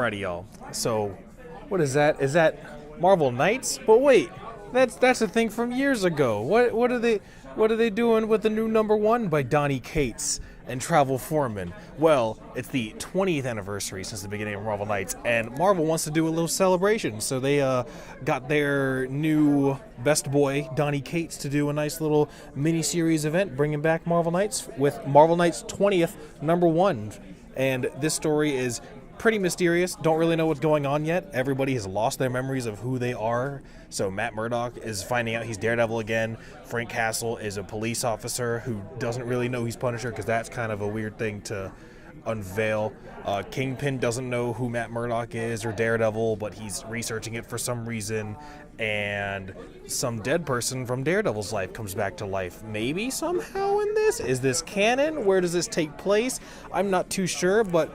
Alrighty, y'all. So, what is that? Is that Marvel Knights? But wait, that's a thing from years ago. What are they doing with the new #1 by Donny Cates and Travel Foreman? Well, it's the 20th anniversary since the beginning of Marvel Knights, and Marvel wants to do a little celebration. So they got their new best boy, Donny Cates, to do a nice little mini-series event, bringing back Marvel Knights with Marvel Knights 20th #1. And this story is pretty mysterious. Don't really know what's going on yet. Everybody has lost their memories of who they are. So Matt Murdock is finding out he's Daredevil again. Frank Castle is a police officer who doesn't really know he's Punisher, because that's kind of a weird thing to unveil. Kingpin doesn't know who Matt Murdock is or Daredevil, but he's researching it for some reason. And some dead person from Daredevil's life comes back to life. Maybe somehow in this? Is this canon? Where does this take place? I'm not too sure, but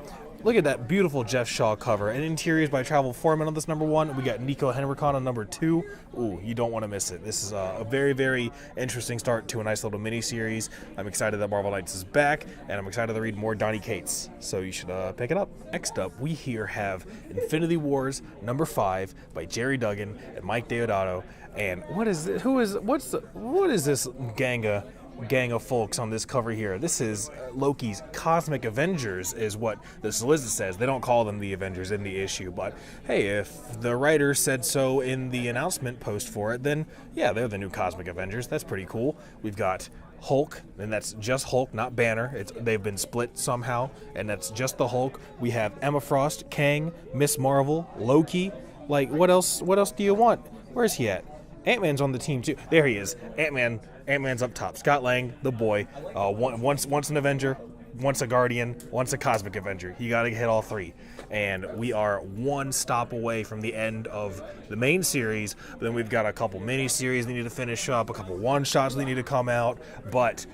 look at that beautiful Jeff Shaw cover. And interiors by Travel Foreman on this #1. We got Nico Henrikon on #2. Ooh, you don't want to miss it. This is a very, very interesting start to a nice little mini-series. I'm excited that Marvel Knights is back, and I'm excited to read more Donny Cates. So you should pick it up. Next up, we here have Infinity Wars #5 by Jerry Duggan and Mike Deodato. And what is this? What is this gang of folks on this cover here? This is Loki's Cosmic Avengers, is what the solicit says. They don't call them the Avengers in the issue, but hey, if the writer said so in the announcement post for it, then yeah, they're the new Cosmic Avengers. That's pretty cool. We've got Hulk, and that's just Hulk, not Banner. They've been split somehow, and that's just the Hulk. We have Emma Frost, Kang, Miss Marvel, Loki. Like, what else do you want? Where's he at? Ant-Man's on the team too. There he is. Ant-Man's up top. Scott Lang, the boy. Once an Avenger, once a Guardian, once a Cosmic Avenger. You got to hit all three. And we are one stop away from the end of the main series. But then we've got a couple mini-series they need to finish up, a couple one-shots they need to come out. But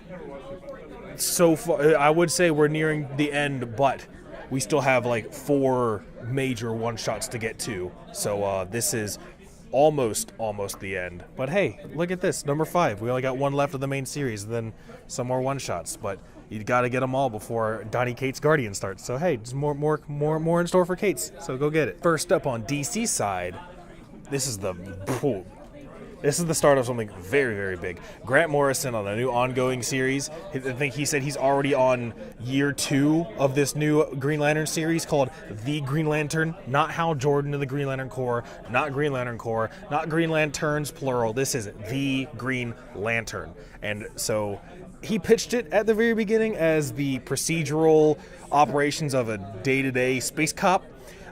so far, I would say we're nearing the end, but we still have like 4 major one-shots to get to. So this is almost the end. But hey, look at this, #5. We only got one left of the main series, then some more one-shots. But you got to get them all before Donny Cates' Guardian starts. So hey, just more in store for Cates. So go get it. First up on DC side, this is the start of something very, very big. Grant Morrison on a new ongoing series. I think he said he's already on year 2 of this new Green Lantern series called The Green Lantern. Not Hal Jordan of the Green Lantern Corps, not Green Lantern Corps, not Green Lanterns, plural. This is The Green Lantern. And so he pitched it at the very beginning as the procedural operations of a day-to-day space cop.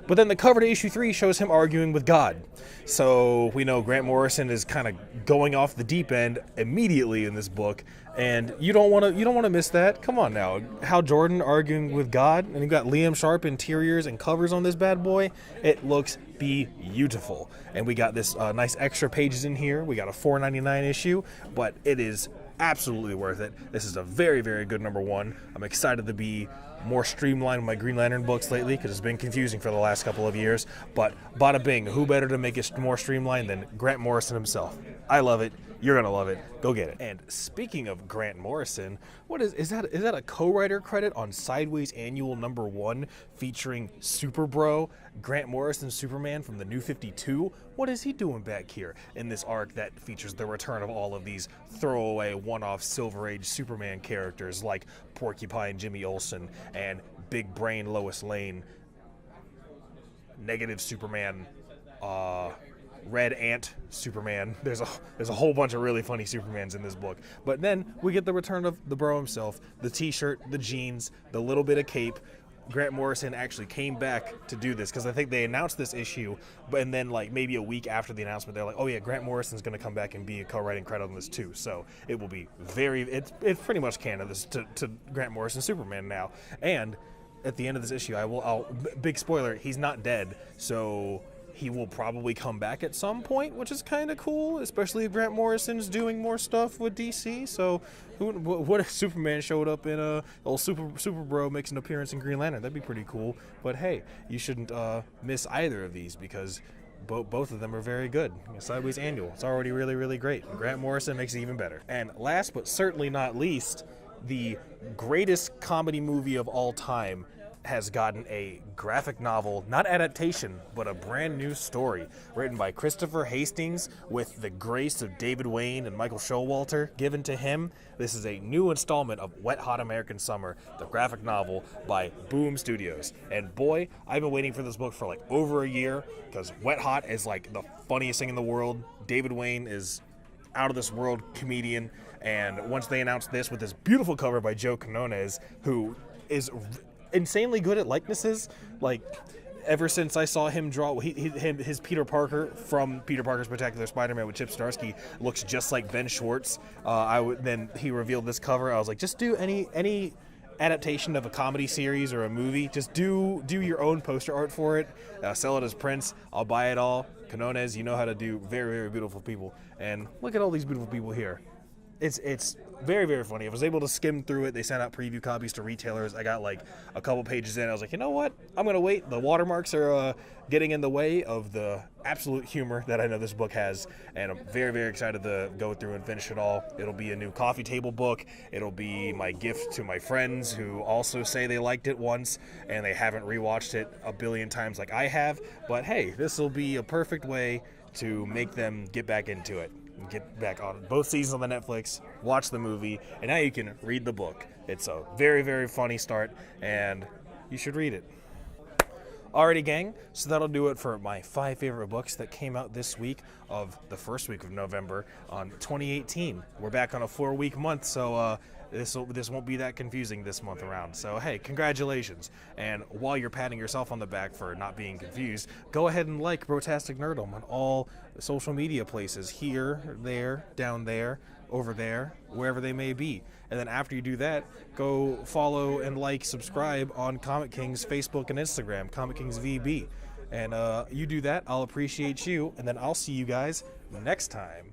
But then the cover to issue 3 shows him arguing with God. So we know Grant Morrison is kind of going off the deep end immediately in this book, and you don't want to miss that. Come on now, Hal Jordan arguing with God, and you got Liam Sharp interiors and covers on this bad boy. It looks beautiful, and we got this nice extra pages in here. We got a $4.99 issue, but it is absolutely worth it. This is a very, very good #1. I'm excited to be more streamlined with my Green Lantern books lately, because it's been confusing for the last couple of years. But bada bing, who better to make it more streamlined than Grant Morrison himself? I love it. You're gonna love it. Go get it. And speaking of Grant Morrison, what is that a co-writer credit on Sideways Annual #1 featuring Super Bro, Grant Morrison Superman from the New 52? What is he doing back here in this arc that features the return of all of these throwaway one-off Silver Age Superman characters like Porcupine Jimmy Olsen and Big Brain Lois Lane, Negative Superman, Red Ant Superman. There's a whole bunch of really funny Supermans in this book. But then we get the return of the bro himself, the t-shirt, the jeans, the little bit of cape. Grant Morrison actually came back to do this, because I think they announced this issue, and then like maybe a week after the announcement, they're like, oh yeah, Grant Morrison's going to come back and be a co-writing credit on this too. So it will be it's pretty much canon to Grant Morrison Superman now. And at the end of this issue, big spoiler, he's not dead, so he will probably come back at some point, which is kind of cool, especially if Grant Morrison's doing more stuff with DC. So what if Superman showed up in old Super Bro makes an appearance in Green Lantern? That'd be pretty cool. But hey, you shouldn't miss either of these, because both of them are very good. Sideways Annual, it's already really, really great. Grant Morrison makes it even better. And last but certainly not least, the greatest comedy movie of all time, has gotten a graphic novel, not adaptation, but a brand new story written by Christopher Hastings with the grace of David Wayne and Michael Showalter given to him. This is a new installment of Wet Hot American Summer, the graphic novel by Boom Studios. And boy, I've been waiting for this book for like over a year because Wet Hot is like the funniest thing in the world. David Wayne is out of this world comedian, and once they announced this with this beautiful cover by Joe Quinones, who is insanely good at likenesses, like ever since I saw him draw his Peter Parker from Peter Parker's Spectacular Spider-Man with Chip Zdarsky looks just like Ben Schwartz. Then he revealed this cover. I was like, just do any adaptation of a comedy series or a movie. Just do your own poster art for it. Sell it as prints. I'll buy it all. Quinones, you know how to do very, very beautiful people. And look at all these beautiful people here. It's very, very funny. I was able to skim through it. They sent out preview copies to retailers. I got like a couple pages in. I was like, you know what? I'm going to wait. The watermarks are getting in the way of the absolute humor that I know this book has. And I'm very, very excited to go through and finish it all. It'll be a new coffee table book. It'll be my gift to my friends who also say they liked it once and they haven't rewatched it a billion times like I have. But hey, this will be a perfect way to make them get back into it. Get back on both seasons on the Netflix, watch the movie, and now you can read the book. It's a very, very funny start, and you should read it. Alrighty, gang, so that'll do it for my 5 favorite books that came out this week of the first week of November on 2018. We're back on a 4-week month, so this won't be that confusing this month around. So hey, congratulations. And while you're patting yourself on the back for not being confused, go ahead and like Brotastic Nerdom on all social media places, here, there, down there, over there, wherever they may be. And then after you do that, go follow and like, subscribe on Comic King's Facebook and Instagram, Comic King's VB. And you do that, I'll appreciate you, and then I'll see you guys next time.